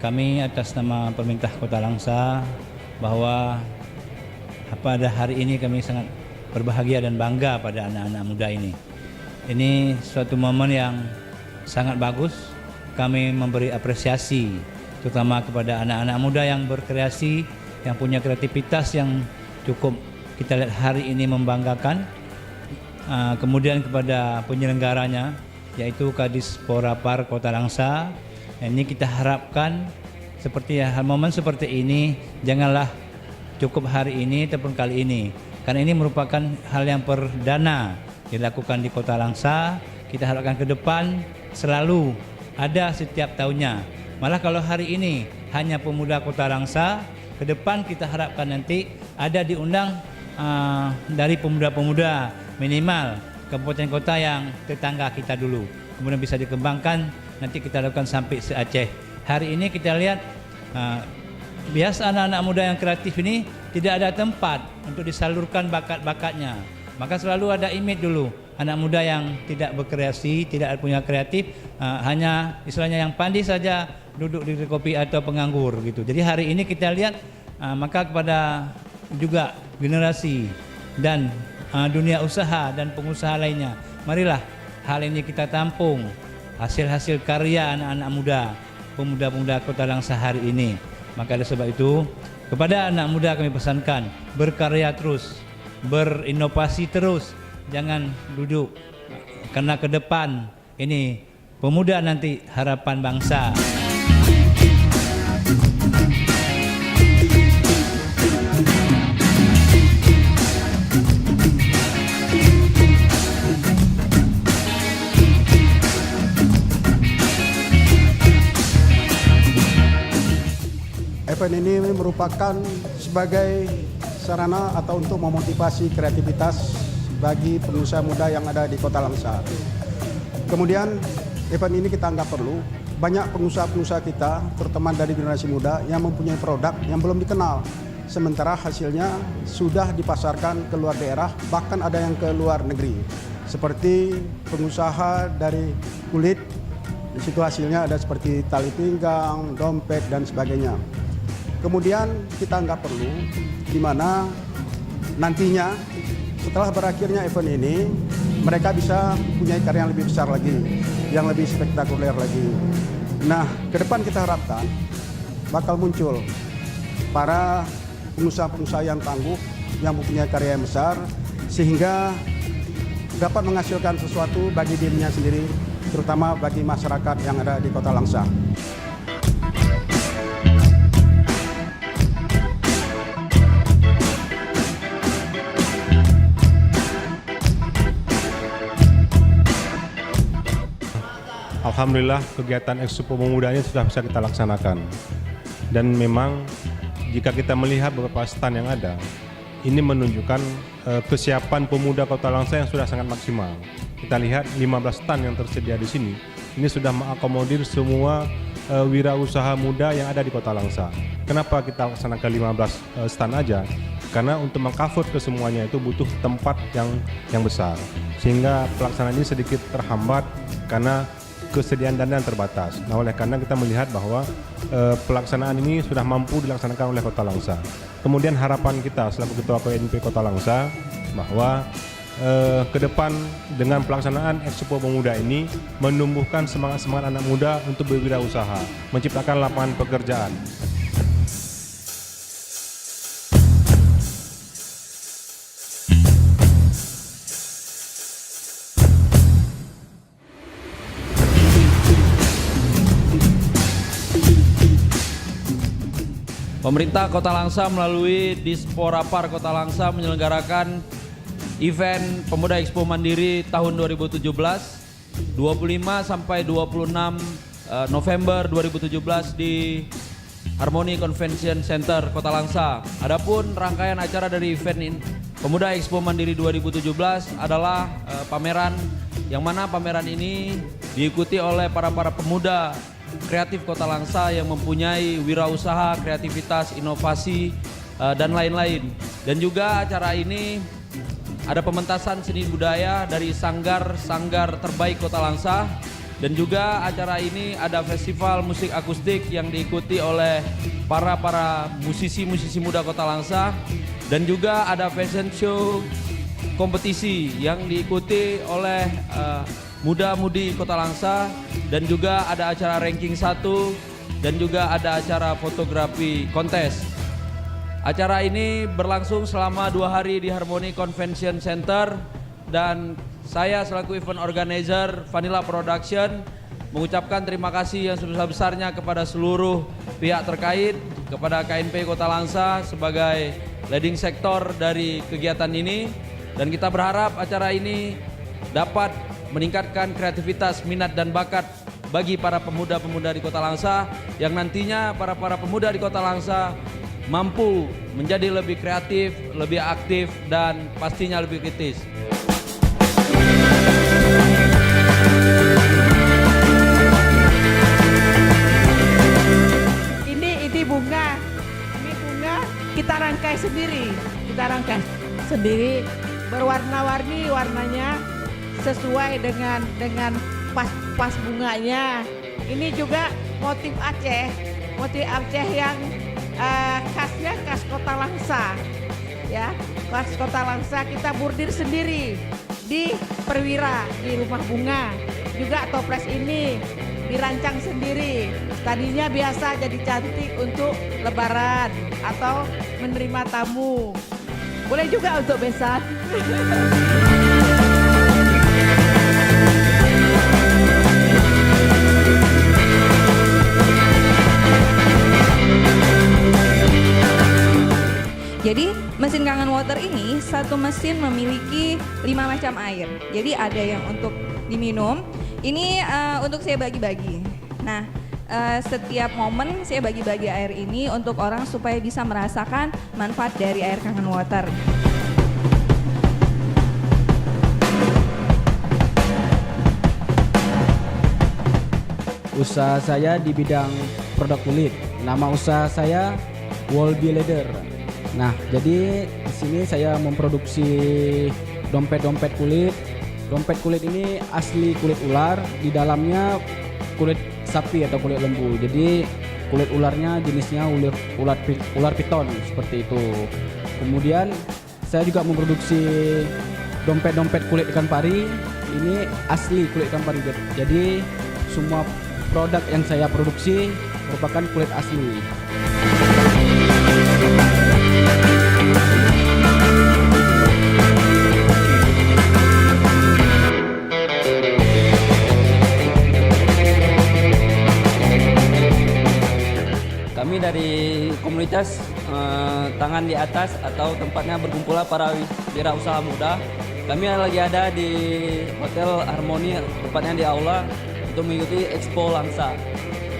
Kami atas nama Pemerintah Kota Langsa bahwa pada hari ini kami sangat berbahagia dan bangga pada anak-anak muda ini. Ini suatu momen yang sangat bagus. Kami memberi apresiasi terutama kepada anak-anak muda yang berkreasi, yang punya kreativitas yang cukup kita lihat hari ini membanggakan. Kemudian kepada penyelenggaranya yaitu Kadis Porapar Kota Langsa. Ini kita harapkan seperti momen seperti ini janganlah cukup hari ini ataupun kali ini, karena ini merupakan hal yang perdana dilakukan di Kota Langsa. Kita harapkan ke depan selalu ada setiap tahunnya. Malah kalau hari ini hanya pemuda Kota Langsa, ke depan kita harapkan nanti ada diundang dari pemuda-pemuda minimal kabupaten kota yang tetangga kita dulu, kemudian bisa dikembangkan. Nanti kita lakukan sampai se-Aceh. Hari ini kita lihat biasa anak-anak muda yang kreatif ini tidak ada tempat untuk disalurkan bakat-bakatnya. Maka selalu ada image dulu. Anak muda yang tidak berkreasi, tidak punya kreatif, hanya istilahnya yang pandai saja duduk di kopi atau penganggur gitu. Jadi hari ini kita lihat maka kepada juga generasi dan dunia usaha dan pengusaha lainnya, marilah hal ini kita tampung. Hasil-hasil karya anak-anak muda, pemuda-pemuda Kota Langsa hari ini. Maka oleh sebab itu, kepada anak muda kami pesankan, berkarya terus, berinovasi terus, jangan duduk. Karena ke depan ini pemuda nanti harapan bangsa. Event ini merupakan sebagai sarana atau untuk memotivasi kreativitas bagi pengusaha muda yang ada di Kota Langsa. Kemudian event ini kita anggap perlu. Banyak pengusaha-pengusaha kita, terutama dari generasi muda, yang mempunyai produk yang belum dikenal. Sementara hasilnya sudah dipasarkan ke luar daerah, bahkan ada yang ke luar negeri. Seperti pengusaha dari kulit, di situ hasilnya ada seperti tali pinggang, dompet, dan sebagainya. Kemudian kita anggap perlu di mana nantinya setelah berakhirnya event ini mereka bisa punya karya yang lebih besar lagi, yang lebih spektakuler lagi. Nah, ke depan kita harapkan bakal muncul para pengusaha-pengusaha yang tangguh, yang mempunyai karya yang besar, sehingga dapat menghasilkan sesuatu bagi dirinya sendiri, terutama bagi masyarakat yang ada di Kota Langsa. Alhamdulillah kegiatan Ekspo Pemuda ini sudah bisa kita laksanakan. Dan memang jika kita melihat beberapa stand yang ada, ini menunjukkan kesiapan pemuda Kota Langsa yang sudah sangat maksimal. Kita lihat 15 stand yang tersedia di sini, ini sudah mengakomodir semua wirausaha muda yang ada di Kota Langsa. Kenapa kita laksanakan 15 stand aja? Karena untuk mengcover ke semuanya itu butuh tempat yang besar. Sehingga pelaksanaan ini sedikit terhambat karena kesediaan dana yang terbatas. Nah, oleh karena kita melihat bahwa pelaksanaan ini sudah mampu dilaksanakan oleh Kota Langsa. Kemudian harapan kita selaku Ketua KNP Kota Langsa bahwa ke depan dengan pelaksanaan Expo Pemuda ini menumbuhkan semangat-semangat anak muda untuk berwirausaha, menciptakan lapangan pekerjaan. Pemerintah Kota Langsa melalui Disporapar Kota Langsa menyelenggarakan event Pemuda Expo Mandiri tahun 2017, 25 sampai 26 November 2017 di Harmony Convention Center Kota Langsa. Adapun rangkaian acara dari event Pemuda Expo Mandiri 2017 adalah pameran yang mana pameran ini diikuti oleh para pemuda kreatif Kota Langsa yang mempunyai wirausaha, kreativitas, inovasi, dan lain-lain. Dan juga acara ini ada pementasan seni budaya dari sanggar-sanggar terbaik Kota Langsa. Dan juga acara ini ada festival musik akustik yang diikuti oleh para musisi-musisi muda Kota Langsa. Dan juga ada fashion show kompetisi yang diikuti oleh muda-mudi Kota Langsa, dan juga ada acara ranking 1 dan juga ada acara fotografi kontes. Acara ini berlangsung selama 2 hari di Harmony Convention Center, dan saya selaku event organizer Vanilla Production mengucapkan terima kasih yang sebesar-besarnya kepada seluruh pihak terkait, kepada KNP Kota Langsa sebagai leading sektor dari kegiatan ini, dan kita berharap acara ini dapat meningkatkan kreativitas, minat dan bakat bagi para pemuda-pemuda di Kota Langsa, yang nantinya para pemuda di Kota Langsa mampu menjadi lebih kreatif, lebih aktif, dan pastinya lebih kritis. Ini bunga kita rangkai sendiri, berwarna-warni warnanya sesuai dengan pas bunganya. Ini juga motif Aceh yang khas Kota Langsa, ya, khas Kota Langsa. Kita bordir sendiri di Perwira, di rumah bunga. Juga toples ini dirancang sendiri. Tadinya biasa jadi cantik untuk lebaran atau menerima tamu. Boleh juga untuk besan. Jadi mesin Kangen Water ini satu mesin memiliki 5 macam air. Jadi ada yang untuk diminum, ini untuk saya bagi-bagi. Nah, setiap momen saya bagi-bagi air ini untuk orang supaya bisa merasakan manfaat dari air Kangen Water. Usaha saya di bidang produk kulit. Nama usaha saya Wolby Leather. Nah, jadi di sini saya memproduksi dompet-dompet kulit. Dompet kulit ini asli kulit ular, di dalamnya kulit sapi atau kulit lembu. Jadi kulit ularnya jenisnya ular piton seperti itu. Kemudian saya juga memproduksi dompet-dompet kulit ikan pari. Ini asli kulit ikan pari. Jadi semua produk yang saya produksi merupakan kulit asli. Kami dari komunitas Tangan di Atas atau tempatnya berkumpullah para wirausaha muda. Kami lagi ada di Hotel Harmony, tempatnya di aula untuk mengikuti Expo Langsa.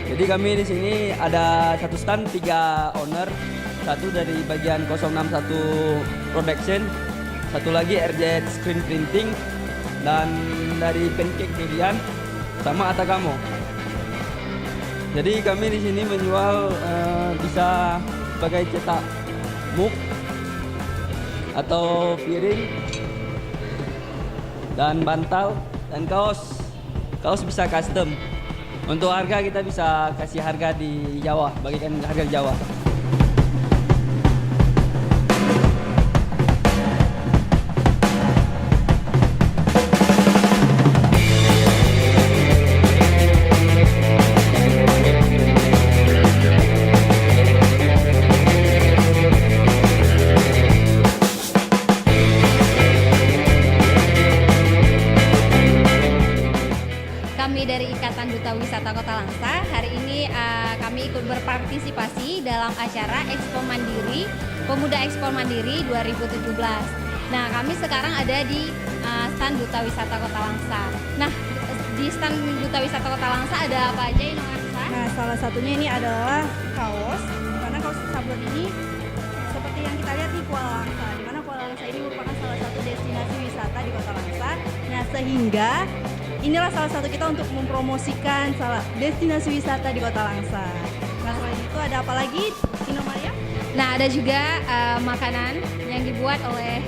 Jadi kami di sini ada satu stand 3 owner, satu dari bagian 061 Production, satu lagi RZ Screen Printing, dan dari Pancake Durian sama Atagamo. Jadi kami di sini menjual bisa sebagai cetak mug atau piring dan bantal dan kaos. Kaos bisa custom. Untuk harga kita bisa kasih harga di Jawa, bagikan harga di Jawa. kami ikut berpartisipasi dalam acara Expo Mandiri, Pemuda Expo Mandiri 2017. Nah, kami sekarang ada di stand Duta Wisata Kota Langsa. Nah, di stand Duta Wisata Kota Langsa ada apa aja ini, Langsa? Nah, salah satunya ini adalah kaos, karena kaos sablon ini seperti yang kita lihat di Kuala Langsa, di mana Kuala Langsa ini merupakan salah satu destinasi wisata di Kota Langsa. Nah, sehingga inilah salah satu kita untuk mempromosikan destinasi wisata di Kota Langsa. Nah, selain itu ada apa lagi, Ino Maria? Nah, ada juga makanan yang dibuat oleh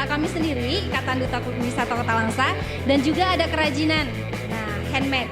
kami sendiri, Ikatan Duta Wisata Kota Langsa, dan juga ada kerajinan, nah handmade.